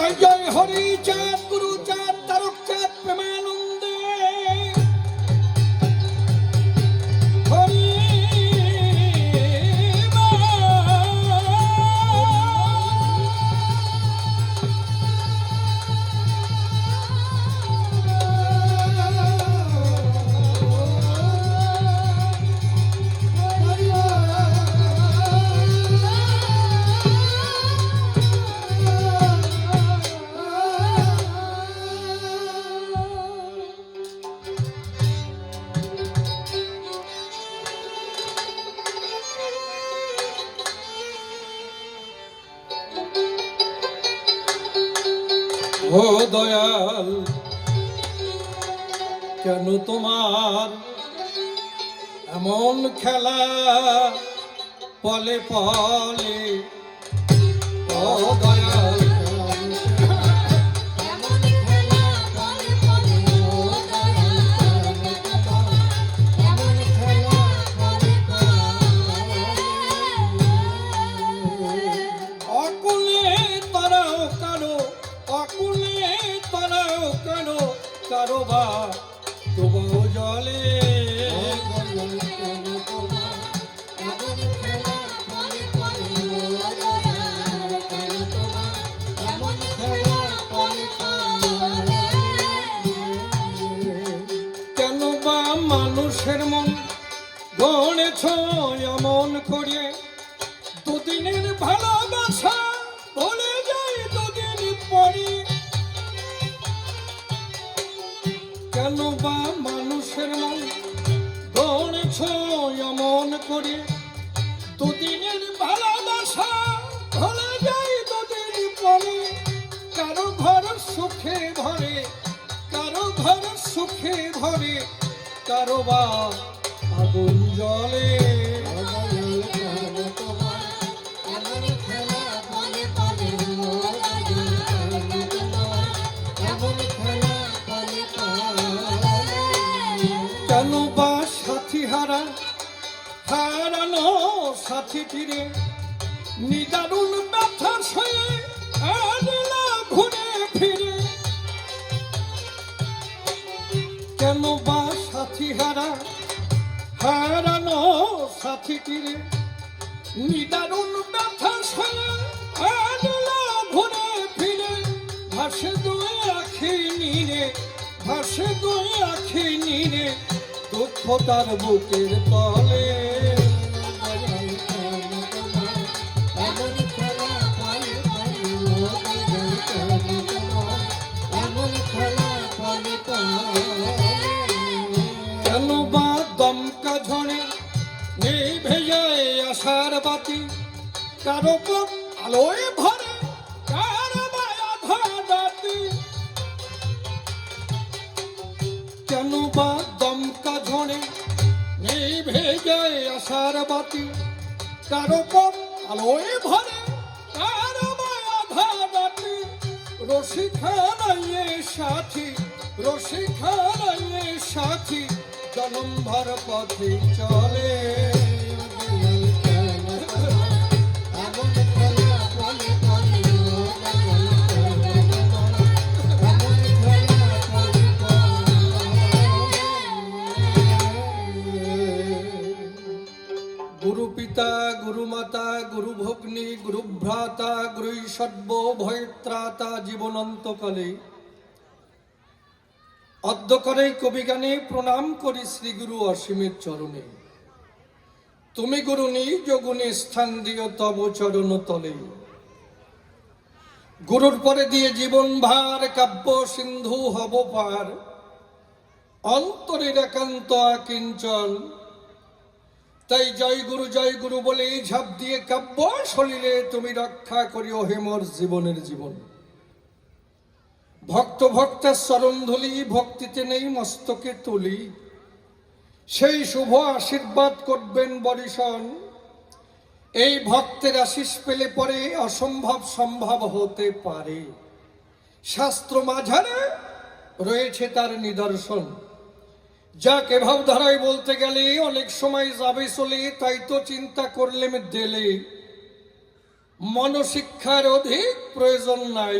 জয় জয় হরি চাঁদ গুরু চাঁদ তারক চাঁদ প্রেমানন্দে হরি ও দয়াল কেন তোমার এমন খেলা পলে পলে ও দয়াল কারোবা তবু জলে কেন বা মানুষের মন গড়েছ এমন করে দুদিনের ভালোবাসা ভুলে যায় দুদিন পরে কেন বা মানুষের মন গড়েছ এমন করে দুদিনের ভালোবাসা ভুলে যায় দুদিন পরে কারো ঘর সুখে ভরে কারো ঘর সুখে ভরে কারো বা আগুন জলে কেন বা সাথী হারানো সাথী তীরে নিদারুণ ব্যথা সয়ে আনলা ঘুরে ফিরে কেন বা সাথী হারানো সাথী তীরে নিদারুণ ব্যথা সয়ে আনলা ঘুরে ফিরে ভাসে দুই আখি নীরে ভাসে দুই আখি নীরে দুঃখ তার বুকের তলে কেন বা দমকা ঝড়ে নিভে যায় আশার বাতি কারো পর আলোয় ভরে কারো বা আধা রাতি কেন বা দমকা ঝড়ে নিভে যায় আশার বাতি কারো পর আলোয় ভরে কারো বা আধা রাতি রসিখানাইয়ে সাথী জনম ভর পথে চলে গুরু পিতা গুরু মাতা গুরু ভগ্নী গুরু ভ্রাতা গুরু সর্ব ভয়ত্রাতা জীবনন্তকালে অদ্যকরে কবিগানে প্রণাম করি শ্রী গুরু অসীমের চরণে তুমি গুরু নিজ গুণে স্থান দিও তব চরণ তলে গুরুর পরে দিয়ে জীবন ভার কাব্য সিন্ধু হব পার অন্তরের একান্ত আকিঞ্চন তাই জয় গুরু বলে ঝাঁপ দিয়ে কাব্য সলিলে তুমি রক্ষা করিও হেমর জীবনের জীবন ভক্ত ভক্তের চরণ ধুলি ভক্তিতে নেই মস্তকে তুলি সেই শুভ আশীর্বাদ করবেন বরিশন এই ভক্তের আশিস পেলে পরে অসম্ভব সম্ভব হতে পারে শাস্ত্র মাঝারে রয়েছে তার নিদর্শন যাকে ভাবধারায় বলতে গেলে অনেক সময় যাবে চলে তাই তো চিন্তা করলে দিলে মনশিক্ষার অধিক প্রয়োজন নাই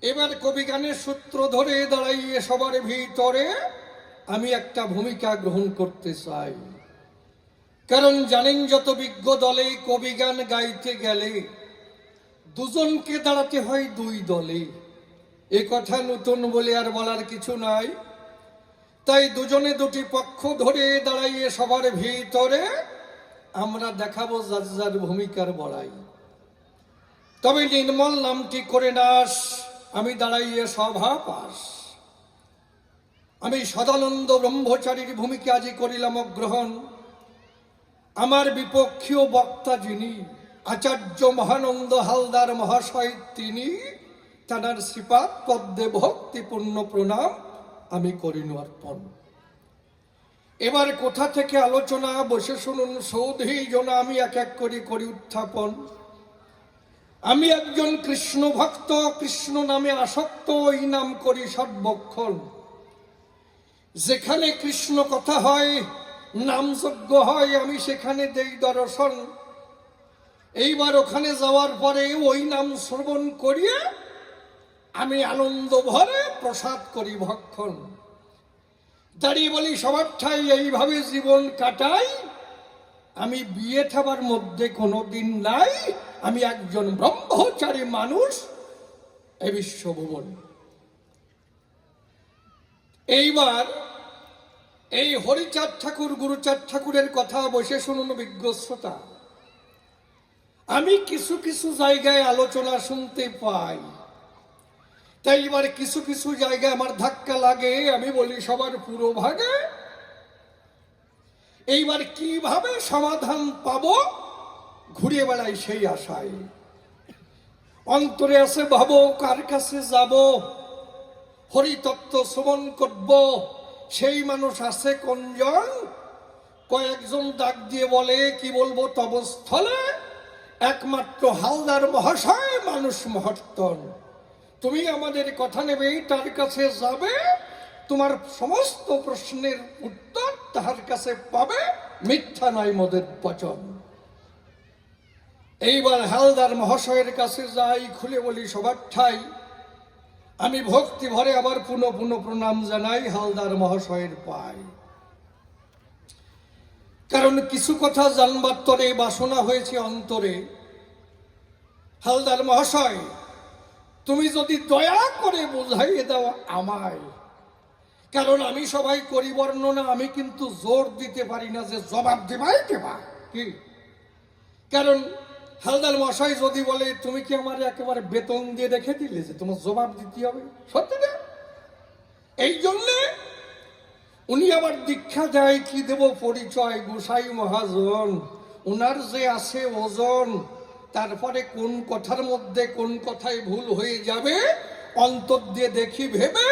এবার কবি গানের সূত্র ধরে দাঁড়াইয়ে সবার ভিতরে আমি একটা ভূমিকা গ্রহণ করতে চাই। কারণ জানেন, যত বিজ্ঞ দলে কবি গান গাইতে গেলে দুজনকে দাঁড়াতে হয় দুই দলে। এ কথা নতুন বলে আর বলার কিছু নাই। তাই দুজনে দুটি পক্ষ ধরে দাঁড়াইয়ে সবার ভিতরে আমরা দেখাবো যার যার ভূমিকার বড়াই। তবে নির্মল নামটি করে নাস, আমি দাঁড়াইয়ে সভা পাস। আমি সদানন্দ ব্রহ্মচারীর ভূমিকা আজি করিলাম গ্রহণ। আমার বিপক্ষীয় বক্তা যিনি আচার্য মহানন্দ হালদার মহাশয়, তিনি তাঁর শ্রীপাদ পদ্মে ভক্তিপূর্ণ প্রণাম আমি করিনু অর্পণ। এবার কোথা থেকে আলোচনা, বসে শুনুন সৌধি জনা, আমি এক এক করি উত্থাপন। আমি একজন কৃষ্ণ ভক্ত, কৃষ্ণ নামে আসক্ত, এই নাম করি সর্বক্ষণ। যেখানে কৃষ্ণ কথা হয়, নামযজ্ঞ হয়, আমি সেখানে দেই দর্শন। এইবার ওখানে যাওয়ার পরে ওই নাম শ্রবণ করিয়ে আমি আনন্দ ভরে প্রসাদ করি ভক্ষণ। দাঁড়িয়ে বলি সবার ঠাই এইভাবে জীবন কাটাই। আমি বিয়ে থাবার মধ্যে কোনোদিন নাই, আমি একজন ব্রহ্মচারী মানুষ এই বিশ্বভুবন। এইবার এই হরিচাঁদ ঠাকুর গুরুচাঁদ ঠাকুরের কথা বসে শুনুন বিজ্ঞ শ্রোতা। আমি কিছু কিছু জায়গায় আলোচনা শুনতে পাই, তাই এবার কিছু কিছু জায়গায় আমার ধাক্কা লাগে। আমি বলি সবার পুরো ভাগে। এইবার কিভাবে সমাধান পাবো ঘুরে বেড়াই সেই আশায়। অন্তরে আছে ভাবো কার কাছে যাব, হরিতত্ত্ব শ্রবণ করব, সেই মানুষ আছে কোনজন? কয়েকজন ডাক দিয়ে বলে, কি বলবো তব স্থলে একমাত্র হালদার মহাশয় মানুষ মহত্তর। তুমি আমাদের কথা নেবে, তার কাছে যাবে, তোমার সমস্ত প্রশ্নের উত্তর তাহার কাছে পাবে, মিথ্যা নয় মোদের বচন। এইবার হালদার মহাশয়ের কাছে যাই, খুলে বলি সবার ঠাই। আমি ভক্তি ভরে আবার পুনঃ পুনঃ প্রণাম জানাই হালদার মহাশয়ের পাই। কারণ কিছু কথা জানবার তরে বাসনা হয়েছে অন্তরে। হালদার মহাশয়, তুমি যদি দয়া করে বোঝাইয়ে দাও আমায়, কারণ আমি সবাই করি বর্ণনা, আমি কিন্তু জোর দিতে পারি না যে জবাব দেবাই দেবা কি। কারণ হালদার মশাই যদি বলে, তুমি কি আমার একেবারে বেতন দিয়ে রেখে দিলে যে তোমার জবাব দিতে হবে? সত্যি না? এই জন্যে উনি আবার দীক্ষা দেয়, কি দেব পরিচয়, গোসাই মহাজন, উনার যে আছে ওজন। তারপরে কোন কথার মধ্যে কোন কথায় ভুল হয়ে যাবে অন্তর দিয়ে দেখি ভেবে,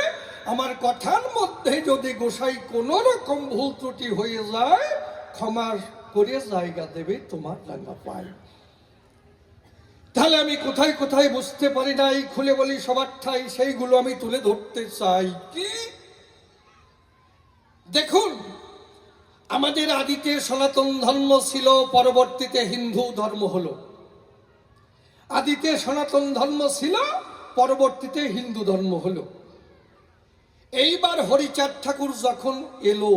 আমার কথার মধ্যে যদি গোসাই কোন রকম ভুল ত্রুটি হয়ে যায়, ক্ষমা করে জায়গা দেবে তোমার রাঙা পায়। তাহলে আমি কোথায় কোথায় বুঝতে পারি নাই, খুলে বলি সবার ঠাই, সেইগুলো আমি তুলে ধরতে চাই। কি দেখুন, আমাদের আদিতে সনাতন ধর্ম ছিল, পরবর্তীতে হিন্দু ধর্ম হলো। আদিতে সনাতন ধর্ম ছিল, পরবর্তীতে হিন্দু ধর্ম হলো। এইবার হরিচাঁদ ঠাকুর যখন এলো,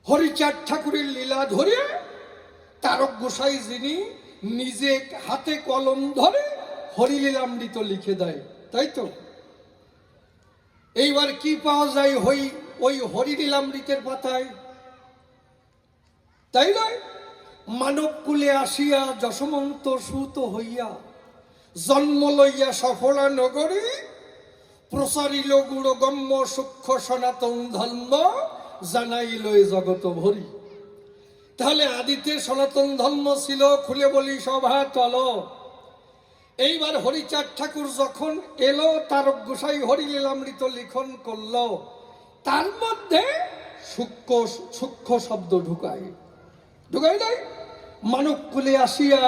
হরিচাঁদ ঠাকুরের লীলা ধরে তারক গোসাই যিনি নিজে হাতে কলম ধরে হরিলীলামৃত লিখে দেয়, তাই তো? এইবার কি পাওয়া যায় ওই হরিলীলামৃতের পাতায়? তাই নয়, মানব কুলে আসিয়া যশমন্ত সুত হইয়া জন্ম লইয়া সফলা নগরী প্রসারিল গুড়গম্য সূক্ষ্ম সনাতন ধর্ম জানাইল জগত ভরি। তাহলে আদিতে সনাতন ধর্ম ছিল, খুলে বলি সভা তল। এইবার হরিচাঁদ ঠাকুর যখন এলো, তারক গোসাই হরিলীলামৃত লিখন করলো, তার মধ্যে সূক্ষ্ম শব্দ ঢুকাই নাই? মানব কুলে আসিয়া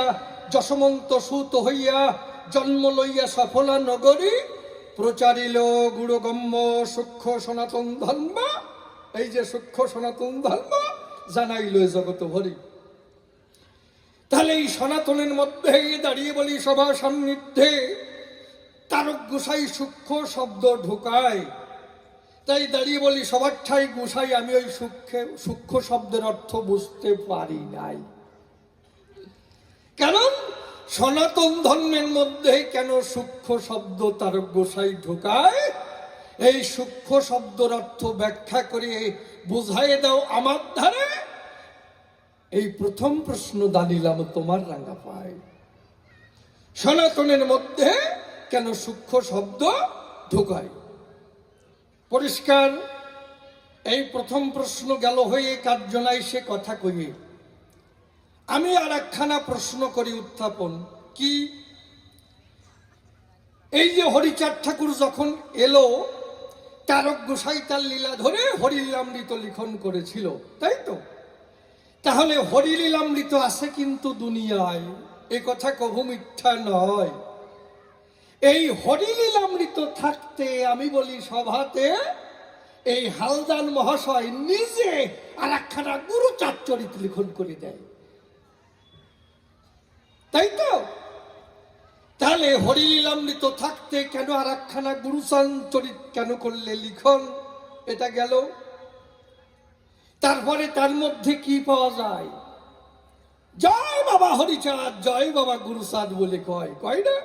যশমন্ত সুত হইয়া জন্ম লইয়া সফলা নগরী প্রচারিল গুড়গম্য সূক্ষ্ম সনাতন ধর্ম। এই যে সূক্ষ্ম সনাতন ধর্ম জানাইল জগত ভরি। তাহলে এই সনাতনের মধ্যে দাঁড়িয়ে বলি সভা সান্নিধ্যে তারক গোসাই সূক্ষ্ম শব্দ ঢোকায়, তাই দাঁড়িয়ে বলি সবার ঠাই গোসাই, আমি ওই সূক্ষ্ম শব্দের অর্থ বুঝতে পারি নাই। কারণ সনাতন ধর্মের মধ্যে কেন সূক্ষ্ম শব্দ তারক গোসাই ঢোকায়, এই সূক্ষ্ম শব্দের অর্থ ব্যাখ্যা করে বুঝাই দাও আমার ধারে। এই প্রথম প্রশ্ন দাঁড়িলাম তোমার রাঙ্গা পায়, সনাতনের মধ্যে কেন সূক্ষ্ম শব্দ ঢোকায়। পরিষ্কার এই প্রথম প্রশ্ন গেল হয়ে কার্যনায় সে কথা কইয়ে আমি আর একখানা প্রশ্ন করি উত্থাপন। কি, এই যে হরিচাঁদ ঠাকুর যখন এলো, তারক গোসাই তার লীলা ধরে হরিলীলামৃত লিখন করেছিল, তাই তো? তাহলে হরিলীলামৃত আছে কিন্তু দুনিয়ায়, এ কথা কভু মিথ্যা নয়। এই হরিলীলামৃত থাকতে আমি বলি সভাতে এই হালদান মহাশয় নিজে আর একখানা গুরুচাঁদ চরিত লিখন করে দেয়, তাই তো? তাহলে হরিলীলামৃত থাকতে কেন আর একখানা গুরুচাঁদ চরিত কেন করলে লিখন? এটা গেল। তারপরে তার মধ্যে কি পাওয়া যায়? জয় বাবা হরিচাঁদ, জয় বাবা গুরুচাঁদ বলে কয় না?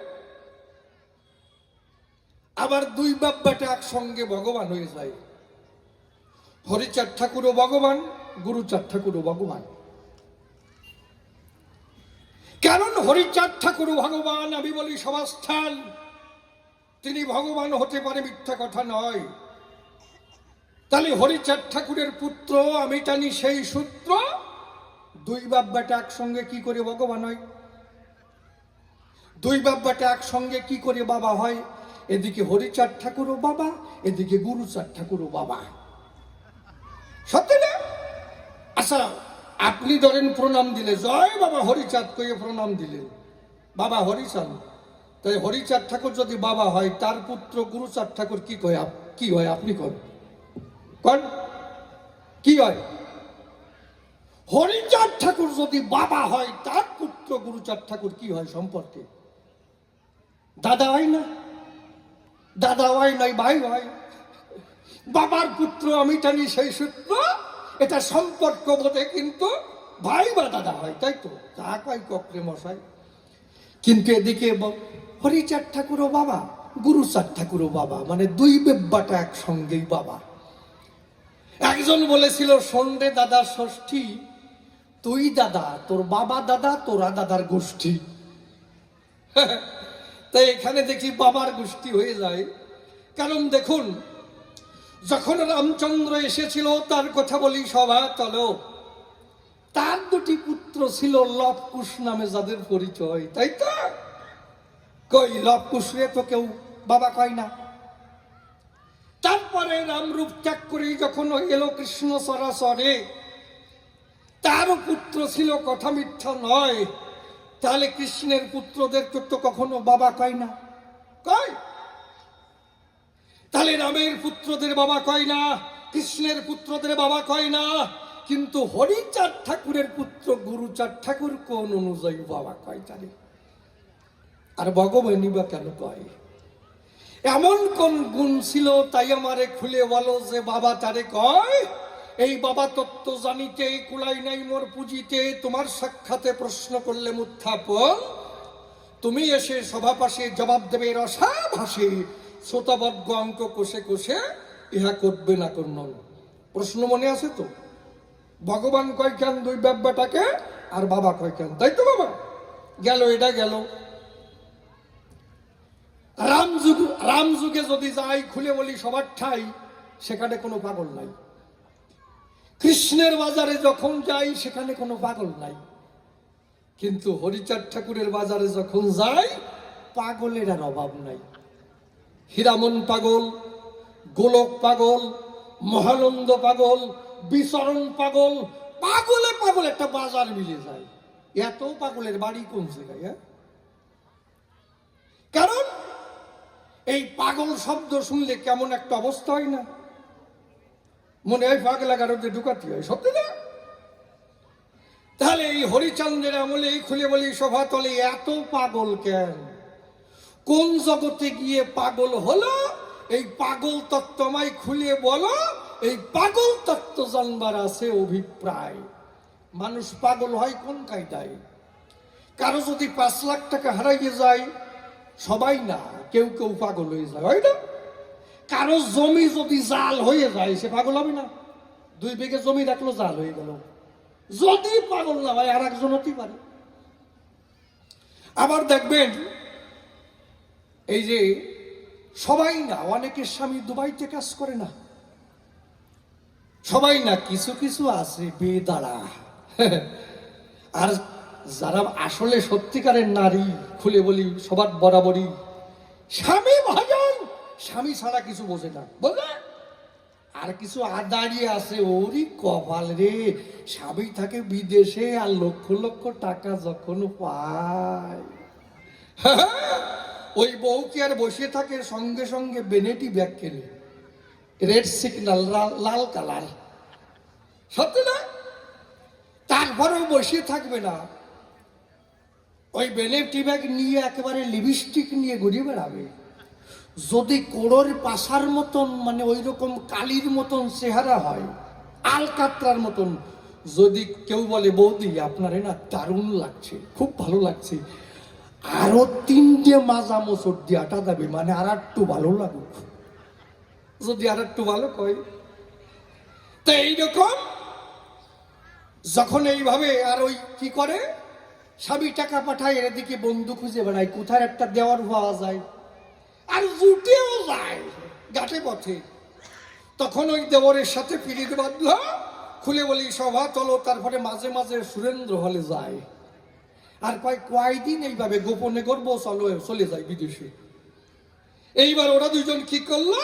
আবার দুই বাব্বাটা একসঙ্গে ভগবান হয়ে যায়। হরিচাঁদ ঠাকুরও ভগবান, গুরুচাঁদ ঠাকুরও ভগবান। কারণ হরিচাঁদ ঠাকুর ভগবান, আমি বলি সমাস্থান, তিনি ভগবান হতে পারে, মিথ্যা কথা নয়। তাহলে হরিচাঁদ ঠাকুরের পুত্র আমি টানি সেই সূত্র, দুই বাব্বাটা একসঙ্গে কি করে ভগবান হয়? দুই বাব্বাটা একসঙ্গে কি করে বাবা হয়? এদিকে হরিচাঁদ ঠাকুরও বাবা, এদিকে গুরুচাঁদ ঠাকুরও বাবা, সত্যি না? আচ্ছা, আপনি ধরেন প্রণাম দিলে, জয় বাবা হরিচাঁদ কইয়ে প্রণাম দিলেন, বাবা হরিচাঁদ। তাই হরিচাঁদ ঠাকুর যদি বাবা হয়, তার পুত্র গুরুচাঁদ ঠাকুর কি হয়? আপনি কন কি হয়? হরিচাঁদ ঠাকুর যদি বাবা হয়, তার পুত্র গুরুচাঁদ ঠাকুর কি হয় সম্পর্কে? দাদা হয় না? দাদা হয় নয়, ভাই হয়। বাবার পুত্র আমি টানি সেই সূত্র, এটা সম্পর্ক বোধে কিন্তু ভাই বা দাদা হয়, তাই তো? তা কয় কক্রে মশাই। কিন্তু এদিকে হরিচাঁদ ঠাকুরও বাবা, গুরুচাঁদ ঠাকুরও বাবা, মানে দুই বেব্বাটা একসঙ্গেই বাবা। একজন বলেছিল, সন্ধ্যে দাদার ষষ্ঠী, তুই দাদা, তোর বাবা দাদা, তোরা দাদার গোষ্ঠী। তাই এখানে দেখি বাবার গোষ্ঠী হয়ে যায়। কারণ দেখুন, যখন রামচন্দ্র এসেছিল, তার কথা বলি সভা চলো, তার দুটি পুত্র ছিল লবকুশ নামে, যাদের পরিচয়, তাই তো? কই লবকুশরে তো কেউ বাবা কয় না। তারপরে রামরূপ ত্যাগ করে যখন এলো কৃষ্ণ সরাসরে, তারও পুত্র ছিল, কথা মিথ্যা নয়। তাহলে কৃষ্ণের পুত্রদেরকে তো কখনো বাবা কয় না, কয়? তাহলে রামের পুত্রদের বাবা কয় না, কৃষ্ণের পুত্রদের বাবা কয় না, কিন্তু হরিচাঁদ ঠাকুরের পুত্র গুরুচাঁদ ঠাকুর কোন অনুযায়ী বাবা কয় তারে? আর ভগবানই বা কেন কয়? এমন কোন গুণ ছিল, তাই আমারে খুলে বলো যে বাবা তারে কয়? এই বাবা তত্ত্ব জানিতে কুলাই নাই মোর পুঁজিতে, তোমার সাক্ষাতে প্রশ্ন করলে উত্থাপন, তুমি এসে সভাপাশে জবাব দেবে রসা ভাসে, শ্রোতাবর্গ অঙ্ক কোষে কোষে ইহা করবে না কোন। প্রশ্ন মনে আছে তো? ভগবান কয় কেন দুই বাব্বাটাকে, আর বাবা কয় কেন, তাই তো? বাবা গেল, এটা গেল। রাম যুগে যদি যাই, খুলে বলি সবার ঠাই, সেখানে কোনো পাগল নাই। কৃষ্ণের বাজারে যখন যাই, সেখানে কোনো পাগল নাই। কিন্তু হরিচাঁদ ঠাকুরের বাজারে যখন যাই, পাগলের আর অভাব নাই। হীরামন পাগল, গোলক পাগল, মহানন্দ পাগল, বিচরণ পাগল, পাগলে পাগল একটা বাজার মিলে যায়। এত পাগলের বাড়ি কোন জায়গায়? কারণ এই পাগল শব্দ শুনলে কেমন একটা অবস্থা হয় না? মনে হয় পাগলা গারদে ঢুকাতে হয়, সত্যি না? তাহলে এই হরিচন্দ্রের আমলে খুলে বলি সভা তলে এত পাগল কেন? কোন জগতে গিয়ে পাগল হলো, এই পাগল তত্ত্বময় খুলে বলো। এই পাগল তত্ত্ব জানবার আছে অভিপ্রায়। মানুষ পাগল হয় কোন কায়দায়? কারো যদি 5 লাখ টাকা হারাইয়ে যায়, সবাই না, কেউ কেউ পাগল হয়ে যায়, হয় না? কারো জমি যদি জাল হয়ে যায়, সে পাগল হবে না? 2 বিঘে জমি রাখলো, জাল হয়ে গেল, যদি পাগল না হয় আর একজন হতেই পারে। আবার দেখবেন এই যে সবাই না, অনেকের স্বামী দুবাইতে কাজ করে না, সবাই না, কিছু কিছু আছে বেদারা। আর যারা আসলে সত্যিকারের নারী, খুলে বলি সবার বরাবরই স্বামী ভজন, স্বামী ছাড়া কিছু বোঝে না, বলবে। আর কিছু আদাড়ি আছে, ওরই কপাল রে, স্বামী থাকে বিদেশে আর লক্ষ লক্ষ টাকা যখন পায়, ওই বউ কি আর বসে থাকে, সঙ্গে সঙ্গে বেনেটি ব্যাগ কেনে, রেড সিগন্যাল, লাল কালার, সত্যি না? তারপরেও বসে থাকবে না, ওই বেনেটি ব্যাগ নিয়ে একেবারে লিপস্টিক নিয়ে ঘুরে বেড়াবে। যদি কোড়োর পাশার মতন, মানে ওই রকম কালির মতন চেহারা হয়, আলকাতরার মতন, যদি কেউ বলে বৌদি আপনারে না দারুণ লাগছে, খুব ভালো লাগছে, আরো 3টে মাজা মোচড় দিয়ে আটা দেবে, মানে আর একটু ভালো লাগুক, যদি আর একটু ভালো কয়। তো এইরকম যখন এইভাবে আর ওই কি করে, স্বামী টাকা পাঠায়, এদিকে বন্ধু খুঁজে বেড়ায় কোথায় একটা দেওয়ার পাওয়া যায়, আর জুটেও যায় গাটে পথে। তখন ওই দেওরের সাথে পিড়িত বাঁধলো, খুলে বলি সভা তলো। তারপরে মাঝে মাঝে সুরেন্দ্র হলে যায়, আর কয়দিন এইভাবে গোপনে গর্ব চলে যায় বিদেশে। এইবার ওরা দুজন কি করলো,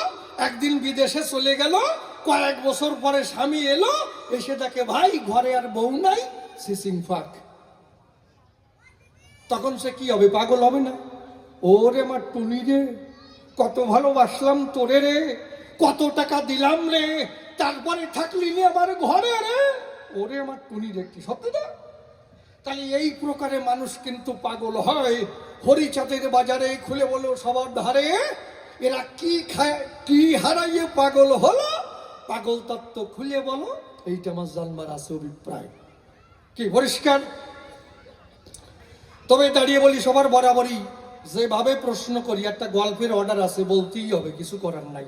একদিন বিদেশে চলে গেল, কয়েক বছর পরে স্বামী এলো, এসে দেখে ভাই ঘরে আর বউ নাই, সিসিং ফাঁক। তখন সে কি হবে, পাগল হবে না? ওরে আমার টুনি রে, কত ভালোবাসলাম তোরে রে, কত টাকা দিলাম রে, তারপরে থাকলি নি আমার ঘরে রে, ওরে আমার টুনি রে। কি সত্যি না? তাই এই প্রকারে মানুষ কিন্তু পাগল হয়। হরিচাঁদের বাজারে, খুলে বলো সবার ধারে, এরা কি খায়, কি হারাইয়ে পাগল হলো, পাগল তত্ত্ব খুলে বলো। এইটা আমার জানবার আছে অভিপ্রায়। কি পরিষ্কার? তবে দাঁড়িয়ে বলি সবার বরাবরই যেভাবে প্রশ্ন করি, একটা গল্পের অর্ডার আছে, বলতেই হবে, কিছু করার নাই।